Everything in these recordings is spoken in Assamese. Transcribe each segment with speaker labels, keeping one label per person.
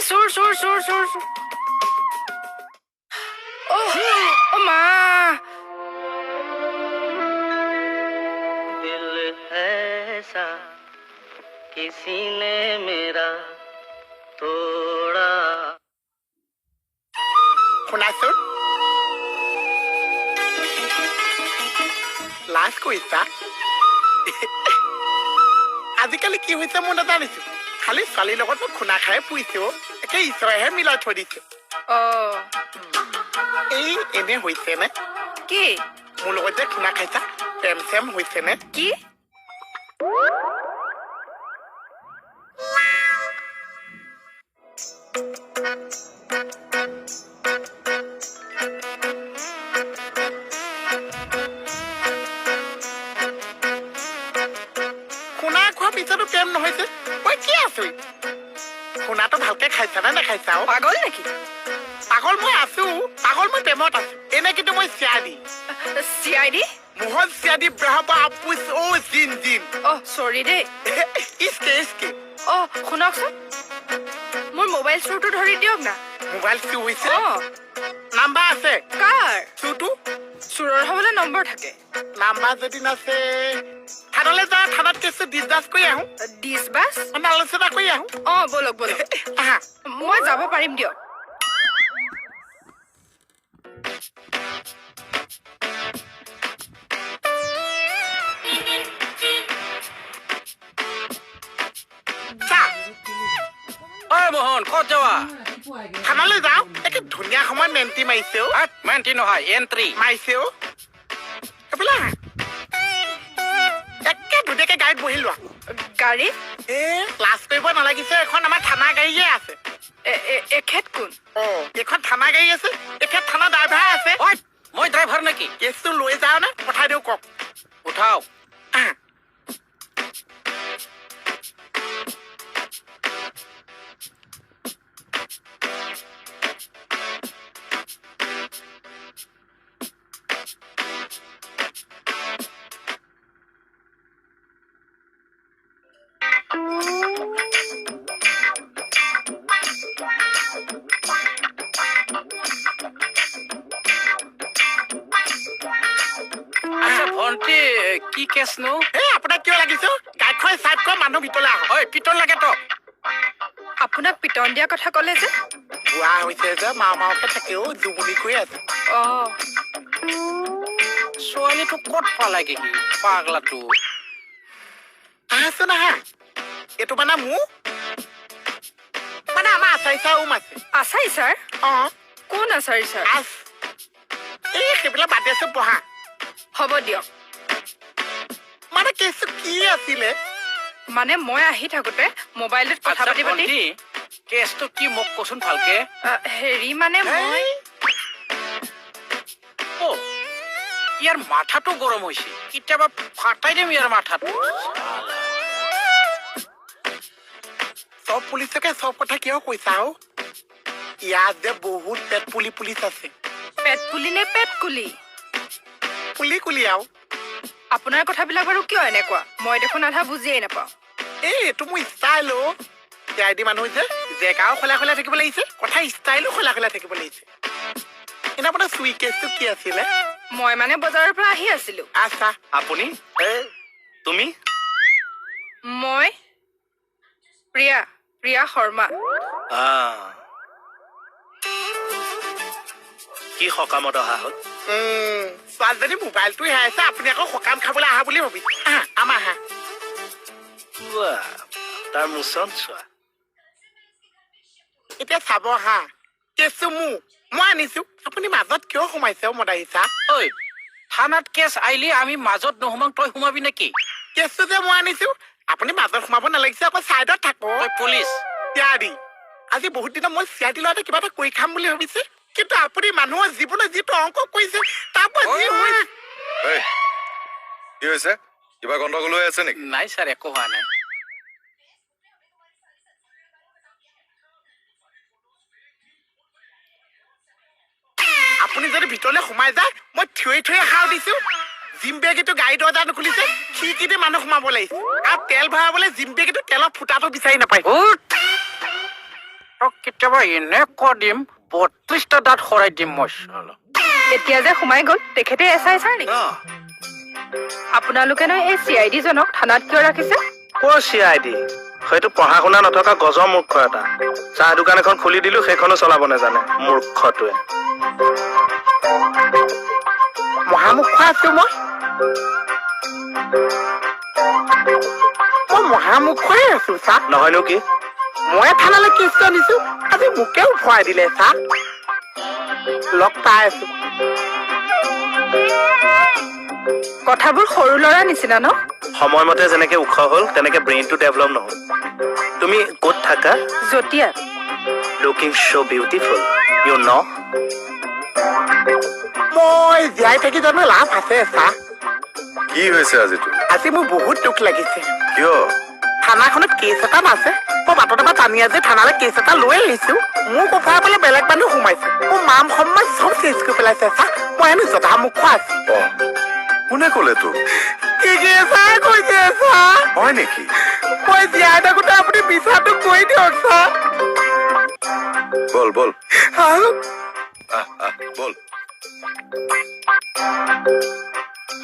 Speaker 1: চোৰ অ মা
Speaker 2: दिल ऐसा किसी ने मेरा तोड़ा
Speaker 3: শুনাচোন লাজ কৰিছা আজিকালি কি হৈছে মই নাজানিছো খালি ছোৱালীৰ লগত মই খুনা খাই পুহিছো একে ঈশ্বৰেহে মিলাই থৈ দিছে
Speaker 1: অ
Speaker 3: এই এনে হৈছে নে
Speaker 1: কি
Speaker 3: মোৰ লগত যে খুনা খাইছা প্ৰেম চেম হৈছে নে
Speaker 1: কি
Speaker 3: খুনা খোৱাৰ পিছতো প্ৰেম নহৈছে মই কি আছো খুনাটো ভালকে খাইছা নে নাখাইছা
Speaker 1: পাগল নেকি
Speaker 3: পাগল মই আছো পাগল মই প্ৰেমত আছো এনে কিন্তু মই চিয়াদি
Speaker 1: চিআইডি
Speaker 3: মোহন চিয়াদি ব্ৰাহ্মা আপুচ অ জিন জিন
Speaker 1: অ চৰি দেই
Speaker 3: ইস্কে
Speaker 1: অ শুনকচোন মোৰ মোবাইল চোৰটো ধৰি দিয়ক না
Speaker 3: মোবাইল চুৰ হৈছে
Speaker 1: অ
Speaker 3: নাম্বাৰ আছে
Speaker 1: কাৰ
Speaker 3: চুৰটো
Speaker 1: চোৰৰ হ'বলৈ নম্বৰ থাকে
Speaker 3: নাম্বাৰ যদি নাছে থানালৈ যা থানাত কেছটো ডিছবাছ কৰি আহোঁ
Speaker 1: ডিছবাছ
Speaker 3: মানে আলোচনা কৰি আহোঁ
Speaker 1: অ বলক
Speaker 3: আহা
Speaker 1: মই যাব পাৰিম দিয়ক
Speaker 3: চা
Speaker 4: ঐ মোহন ক'ত যাৱা
Speaker 3: থানালৈ যাওঁ একে ধুনীয়া সময় মেণ্টি মাৰিছে অ
Speaker 4: মেণ্টি নহয় এণ্ট্ৰি
Speaker 3: মাৰিছে অ এইফালে আহা একে ধুনীয়াকে গাড়ীত বহি লোৱা
Speaker 1: গাড়ী
Speaker 3: লাজ কৰিব নালাগিছে এখন আমাৰ থানা গাড়ীয়ে আছে
Speaker 1: এখেত কোন
Speaker 3: অ এইখন থানা গাড়ী আছে এখেত থানা ড্ৰাইভাৰ আছে
Speaker 4: ঐ মই ড্ৰাইভাৰ নেকি
Speaker 3: কেছটো লৈ যাওঁ নে পঠাই দিওঁ কওক
Speaker 4: উঠাও
Speaker 3: আহা
Speaker 4: আচ্ছা ভণ্টি কি কেছনো
Speaker 3: আপোনাক কিয় লাগিছে গাড়ীখন চাইড কৰ মানুহ ভিতৰলৈ আহক
Speaker 4: ঐ পিটন লাগে তো
Speaker 1: আপোনাক পিটন দিয়া কথা ক'লে যে
Speaker 3: বুঢ়া হৈছে যে মাওকে থাকেও জুমুনি কৰি আছে
Speaker 1: অ
Speaker 4: ছোৱালীটো ক'ত পালাগে সি পাগলাটো
Speaker 3: আহাচোন আহা এইটো মানে মোৰ মানে আমাৰ আচাৰি চাউম আছে
Speaker 1: আচাৰি ছাৰ
Speaker 3: অ
Speaker 1: কোন আচাৰি ছাৰ
Speaker 3: আছ এই সেইবিলাক বাদ আছো পঢ়া
Speaker 1: হ'ব দিয়ক
Speaker 3: মানে কেছটো কি আছিলে
Speaker 1: মানে মই আহি থাকোতে মোবাইলত কথা
Speaker 4: আচ্ছা
Speaker 1: পাতি পাতি
Speaker 4: ভণ্টি কেছটো কি মোক কচোন ভালকে
Speaker 1: হেৰি মানে মই
Speaker 4: অ ইয়াৰ মাথাটো গৰম হৈছে কেতিয়াবা ফাটাই দিম ইয়াৰ মাথাটো
Speaker 3: চব পুলিচকে চব কথা কিয় কৈছা অ ইয়াত যে বহুত পেট পুলিচ আছে
Speaker 1: পেট পুলি নে পেট কুলি
Speaker 3: পুলি আৰু
Speaker 1: আপোনাৰ কথাবিলাক বাৰু কিয় এনেকুৱা মই দেখোন আধা বুজিয়েই নাপাওঁ
Speaker 3: এইটো মোৰ ষ্টাইল অ চিআইডি মানুহ যে জেগাও খোলা থাকিব লাগিছে কথা ষ্টাইলো খোলা থাকিব লাগিছে এনে আপোনাৰ চুই কেছটো কি আছিলে
Speaker 1: মই মানে বজাৰৰ পৰা আহি আছিলো
Speaker 3: আচ্ছা
Speaker 4: আপুনি তুমি
Speaker 1: মই প্ৰিয়া শৰ্মা
Speaker 4: কি সকামত অহা হ'ল
Speaker 3: ছোৱালীজনী মোবাইলটো হেৰাইছে আপুনি আকৌ সকাম খাবলৈ আহা বুলি ভাবিছে আহা আমাৰ আহা
Speaker 4: তাৰ মোচন চোৱা
Speaker 3: এতিয়া চাব হা কেছটো মই আনিছো আপুনি মাজত কিয় সোমাইছে মদাহিচা
Speaker 4: ঐ থানাত কেছ আহিলে আমি মাজত নোসোমাং তই সোমাবি নেকি
Speaker 3: কেছটো যে মই আনিছো আপুনি মাজত সোমাব নালাগিছে আকৌ চাইডত থাকো
Speaker 4: ঐ পুলিচ
Speaker 3: চিআইডি আজি বহুত দিনত মই চিআইডি ল'ৰাটো কিবা এটা কৰি খাম বুলি ভাবিছে কিন্তু আপুনি মানুহৰ জীৱনত যিটো অংক কৰিছে তাৰ পৰা যি হৈছে
Speaker 5: কি হৈছে কিবা গণ্ডগোল হৈ আছে নেকি
Speaker 4: নাই ছাৰ একো হোৱা নাই
Speaker 3: আপুনি যদি ভিতৰলৈ সোমাই যায় মই থিয়ৰি সাৰ দিছো জিম বেগীটো গাড়ী দৰ্জা নুখুলিছে খিৰিকীতে মানুহ সোমাব লাগিছে আৰু তেল ভৰাবলৈ জিম বেগীটো তেলৰ ফুটাটো বিচাৰি নাপায়
Speaker 4: তক কেতিয়াবা এনেকুৱা দিম 32টা দাঁত সৰাই দিম মই চালা
Speaker 1: এতিয়া যে সোমাই গ'ল তেখেতে এছআই ছাৰ নেকি আপোনালোকেনো এই CID জনক থানাত কিয় ৰাখিছে
Speaker 6: ক'ৰ CID হয়তো পঢ়া শুনা নথকা গজৰ মূৰ্খ এটা চাহ দোকান এখন খুলি দিলো সেইখনো চলাব নাজানে মূৰ্খটোৱে
Speaker 3: মহামুখ আছো মই মহামুখই আছো ছাৰ
Speaker 6: নহয়নো কি
Speaker 3: মই থানালৈ কেছ আনিছো আজি মোকেও ভৰাই দিলে ছাৰ লগ পাই আছো
Speaker 1: কথাবোৰ সৰু ল'ৰা নিচিনা ন
Speaker 6: সময়মতে যেনেকে ওখ হ'ল তেনেকে ব্ৰেইনটো ডেভেলপ নহ'ল তুমি ক'ত থাকা
Speaker 1: জটিয়া
Speaker 6: লুকিং ছ' বিউটিফুল ইউ ন
Speaker 3: মই জীয়াই থাকি জানো লাভ আছে ছাৰ
Speaker 5: কি হৈছে আজিতো
Speaker 3: আজি মোৰ বহুত দুখ লাগিছে
Speaker 5: কিয়
Speaker 3: থানাখনত কেছ এটা আছে মই বাটতে পৰা টানি আজি থানালৈ কেছ এটা লৈ আহিছো মোৰ কফাৰ ফালে বেলেগ মানুহ সোমাইছে মোৰ মান সন্মান চব চেঞ্জ কৰি পেলাইছে ছাৰ মই হেনো জধা মুখ আছো
Speaker 5: কোনে ক'লে তোক
Speaker 3: কি ছাৰ কৈছে ছাৰ
Speaker 5: হয় নেকি
Speaker 3: মই জীয়াই থাকোতে আপুনি বিচাৰটো কৈ দিয়ক ছাৰ
Speaker 5: বল বল
Speaker 3: আৰু
Speaker 5: বল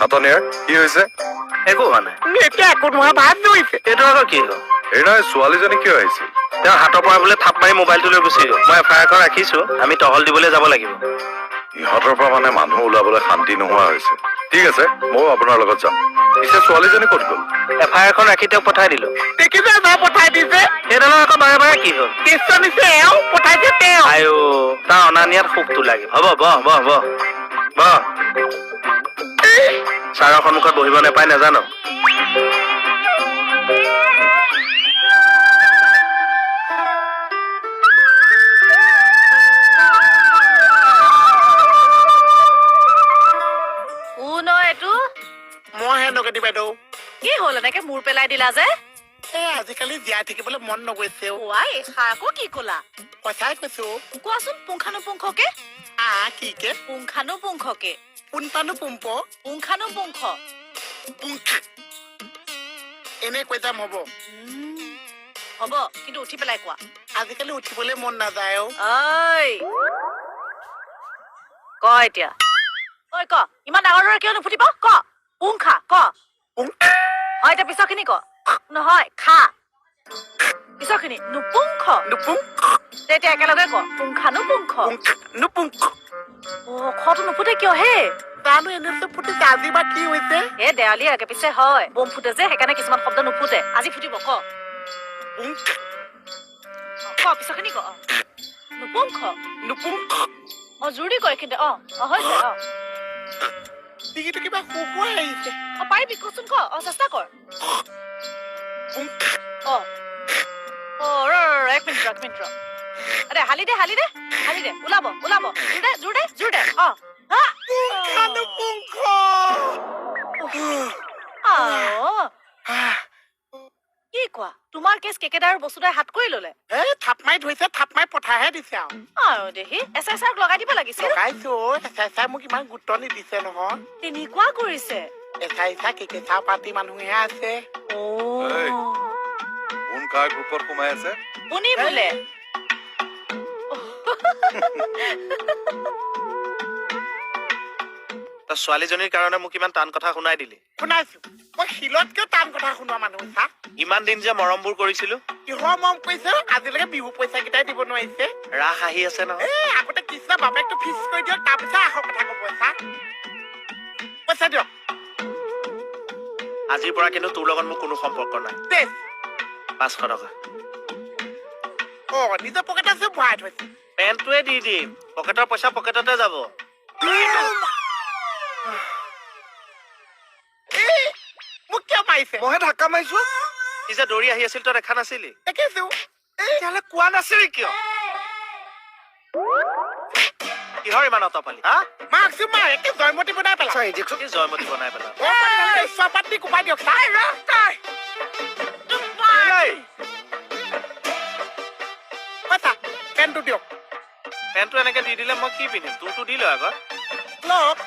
Speaker 5: হাতনিয়াৰ কি হৈছে
Speaker 6: একো হোৱা নাই
Speaker 3: এতিয়া একো নোহোৱা ভাত ধৰিছে
Speaker 6: এইটো আকৌ কি হ'ল
Speaker 5: এই নহয় ছোৱালীজনী কিয় আহিছিল
Speaker 6: তেওঁ হাতৰ পৰা বোলে থাপ মাৰি মোবাইলটো লৈ গুচি গ'ল মই FIR এখন ৰাখিছো আমি টহল দিবলৈ যাব লাগিব
Speaker 5: ইহঁতৰ পৰা মানে মানুহ ওলাবলৈ শান্তি নোহোৱা হৈছে ঠিক আছে ময়ো আপোনাৰ লগত যাম পিছে ছোৱালীজনী ক'ত গ'ল
Speaker 6: FIR এখন ৰাখি তেওঁক পঠাই দিলো
Speaker 3: দেখিছে ছাৰ পঠাই দিছে
Speaker 6: সেইডালৰ আকৌ বাৰে বাৰে কি হ'ল
Speaker 3: কেছ আনিছে এওঁ পঠাইছে তেওঁ
Speaker 6: আইঅ তাৰ অনা নিয়াত সুখটো লাগে হ'ব বহ বহ বহ বহ ছাৰৰ সন্মুখত বহিব নাপায় নাজানো
Speaker 3: মই হে নগেতি বাইদেউ
Speaker 1: কি হ'ল এনেকে মূৰ পেলাই দিলা যে
Speaker 3: আজিকালি জীয়াই থাকিবলৈ মন নগৈছে
Speaker 1: ওৱাই আকৌ কি ক'লা
Speaker 3: সঁচাই কৈছো
Speaker 1: কোৱাচোন পুংখানুপুংখকে
Speaker 3: কি কে
Speaker 1: পুংখানুপুংখকে
Speaker 3: পোনপানো পুম্প
Speaker 1: পুংখানুপুংখ
Speaker 3: পুংখা এনে কৈ যাম হ'ব
Speaker 1: হ'ব কিন্তু উঠি পেলাই কোৱা
Speaker 3: আজিকালি উঠিবলৈ মন নাযায়
Speaker 1: ক এতিয়া ঐ ক ইমান ডাঙৰ ল'ৰা কিয় নুফুটিব ক পুংখা ক হয় এতিয়া পিছৰখিনি ক নহয় খা পিছৰখিনি নুপুংখ তেতিয়া একেলগে ক পুংখানুপুংখ খটো নুফুটে কিয় হে
Speaker 3: জানো এনেতো ফুটিছে আজি বা কি হৈছে
Speaker 1: এ দেৱালী আগে পিছে হয় বম ফুটে যে সেইকাৰণে কিছুমান শব্দ নুফুটে আজি ফুটিব ক পিছৰখিনি ক নুপুংখ জোৰ দি ক এইখিনিতে হৈছে
Speaker 3: ডিঙিটো কিবা শুকুৱাই আহিছে
Speaker 1: পাৰিবি কচোন ক চেষ্টা কৰ এক মিনিট আৰে হালি দে ওলাব জোৰ দে কি কোৱা তোমাৰ কেছ কেকেদাৰ বস্তুদাই হাত কৰি ললে
Speaker 3: থাপ মাৰি ধৰিছে থাপ মাৰি পঠাইহে দিছে
Speaker 1: আৰু দেহি SI ছাৰক লগাই দিব লাগিছিল
Speaker 3: লগাইছো এচাই মোক ইমান গুৰুত্ব নিদিছে নহয়
Speaker 1: তেনেকুৱা কৰিছে
Speaker 3: এচাই কেকেচা পাৰ্টি মানুহে আছে
Speaker 5: কোন কাৰ গ্ৰুপত সোমাই আছে
Speaker 1: শুনি বোলে
Speaker 6: তই ছোৱালীজনীৰ কাৰণে মোক ইমান টান কথা শুনাই দিলি
Speaker 3: শুনাইছো মই শিলতকেও টান কথা শুনোৱা মানুহ চা
Speaker 6: ইমান দিন যে মৰমবোৰ কৰিছিলো
Speaker 3: কিহৰ মৰম কৰিছে আজিলৈকে বিহু পইচা কেইটাই দিব নোৱাৰিছে
Speaker 6: ৰাস আহি আছে নহয়
Speaker 3: আগতে কৃষ্ণ বাপেকটো ফিক্স কৰি দিয়ক তাৰপিছত আহৰ কথা ক'ব চা পইচা দিয়ক
Speaker 6: আজিৰ পৰা কিন্তু তোৰ লগত মোৰ কোনো সম্পৰ্ক নাই 500 টকা
Speaker 3: নিজৰ পকেটত চব ভৰাই থৈছে
Speaker 6: পেণ্টটোৱে দি দিম পকেটৰ পইচা পকেটতে যাব
Speaker 3: মোক কিয় মাৰিছে
Speaker 6: মইহে ধাক্কা মাৰিছো সি যে দৌৰি আহি আছিল তই দেখা নাছিলি
Speaker 3: দেখিছো
Speaker 6: তেতিয়াহ'লে কোৱা নাছিলি কিয় কিহৰ ইমান অতপালি
Speaker 3: মাকছো মাৰ একে জয়মতী বনাই পেলা
Speaker 6: জয়মতী বনাই পেলা
Speaker 3: পাতি কোপাই দিয়ক পেণ্টটো দিয়ক
Speaker 6: পেণ্টটো এনেকে দি দিলে মই কি পিন্ধিম তোৰটো দি ল আগত
Speaker 3: লওক